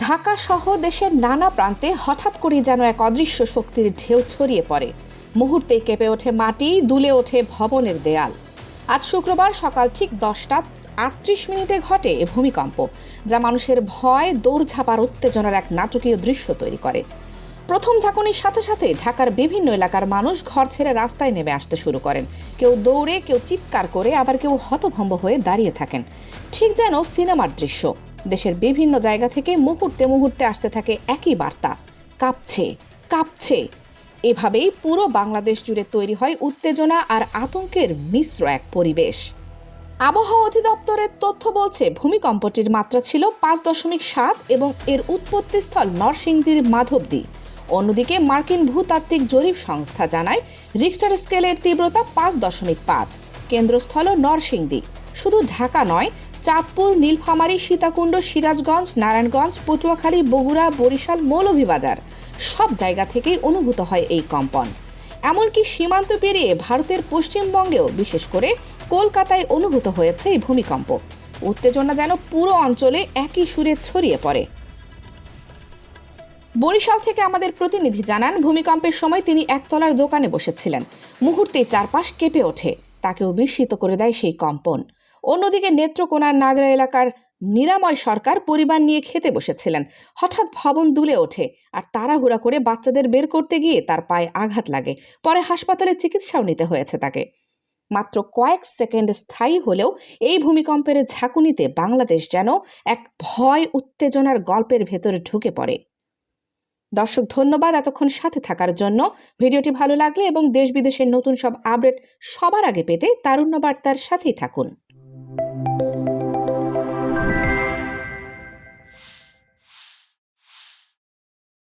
ঢাকা সহ দেশের নানা প্রান্তে হঠাৎ করে যেন এক অদৃশ্য শক্তির ঢেউ ছড়িয়ে পড়ে। মুহূর্তেই কেঁপে ওঠে মাটি, দুলে ওঠে ভবনের দেয়াল। আজ শুক্রবার সকাল ঠিক 10টা 38 ঘটে এ ভূমিকম্প, যা মানুষের ভয়, দৌড়ঝাঁপার উত্তেজনার এক নাটকীয় দৃশ্য তৈরি করে। প্রথম ঝাঁকুনির সাথে সাথে ঢাকার বিভিন্ন এলাকার মানুষ ঘর ছেড়ে রাস্তায় নেমে আসতে শুরু করেন। কেউ দৌড়ে, কেউ চিৎকার করে, আবার কেউ হতভম্ব হয়ে দাঁড়িয়ে থাকেন, ঠিক যেন সিনেমার দৃশ্য। দেশের বিভিন্ন জায়গা থেকে মুহূর্তে মুহূর্তে আসতে থাকে একই বার্তা: কাঁপছে, কাঁপছে। এভাবেই পুরো বাংলাদেশ জুড়ে তৈরি হয় উত্তেজনা আর আতঙ্কের মিশ্র এক পরিবেশ। আবহাওয়া অধিদপ্তরের তথ্য বলছে, ভূমিকম্পটির মাত্রা ছিল 5.7 এবং এর উৎপত্তিস্থল নরসিংদীর মাধবদী। অন্যদিকে মার্কিন ভূতাত্ত্বিক জরিপ সংস্থা জানায়, রিক্টার স্কেলের তীব্রতা 5.5, কেন্দ্রস্থল নরসিংদী। শুধু ঢাকা নয়, চাঁদপুর, নীলফামারী, সীতাকুণ্ড, সিরাজগঞ্জ, নারায়ণগঞ্জ, পটুয়াখালী, বগুড়া, বরিশাল, মৌলভীবাজার সব জায়গা থেকেই অনুভূত হয় এই কম্পন। এমনকি সীমান্ত পেরিয়ে ভারতের পশ্চিমবঙ্গেও, বিশেষ করে কলকাতায় অনুভূত হয়েছে এই ভূমিকম্প। উত্তেজনা যেন পুরো অঞ্চলে একই সুরে ছড়িয়ে পড়ে। বরিশাল থেকে আমাদের প্রতিনিধি জানান, ভূমিকম্পের সময় তিনি একতলার দোকানে বসেছিলেন। মুহূর্তেই চারপাশ কেঁপে ওঠে, তাকেও বিস্মিত করে দেয় সেই কম্পন। অন্যদিকে নেত্রকোনার নাগরা এলাকার নিরাময় সরকার পরিবার নিয়ে খেতে বসেছিলেন। হঠাৎ ভবন দুলে ওঠে, আর তাড়াহুড়া করে বাচ্চাদের বের করতে গিয়ে তার পায়ে আঘাত লাগে। পরে হাসপাতালে চিকিৎসাও নিতে হয়েছে তাকে। মাত্র কয়েক সেকেন্ড স্থায়ী হলেও এই ভূমিকম্পের ঝাঁকুনিতে বাংলাদেশ যেন এক ভয়, উত্তেজনার গল্পের ভেতরে ঢুকে পড়ে। দর্শক, ধন্যবাদ এতক্ষণ সাথে থাকার জন্য। ভিডিওটি ভালো লাগলে এবং দেশ বিদেশের নতুন সব আপডেট সবার আগে পেতে তারুণ্য বার্তার সাথেই থাকুন।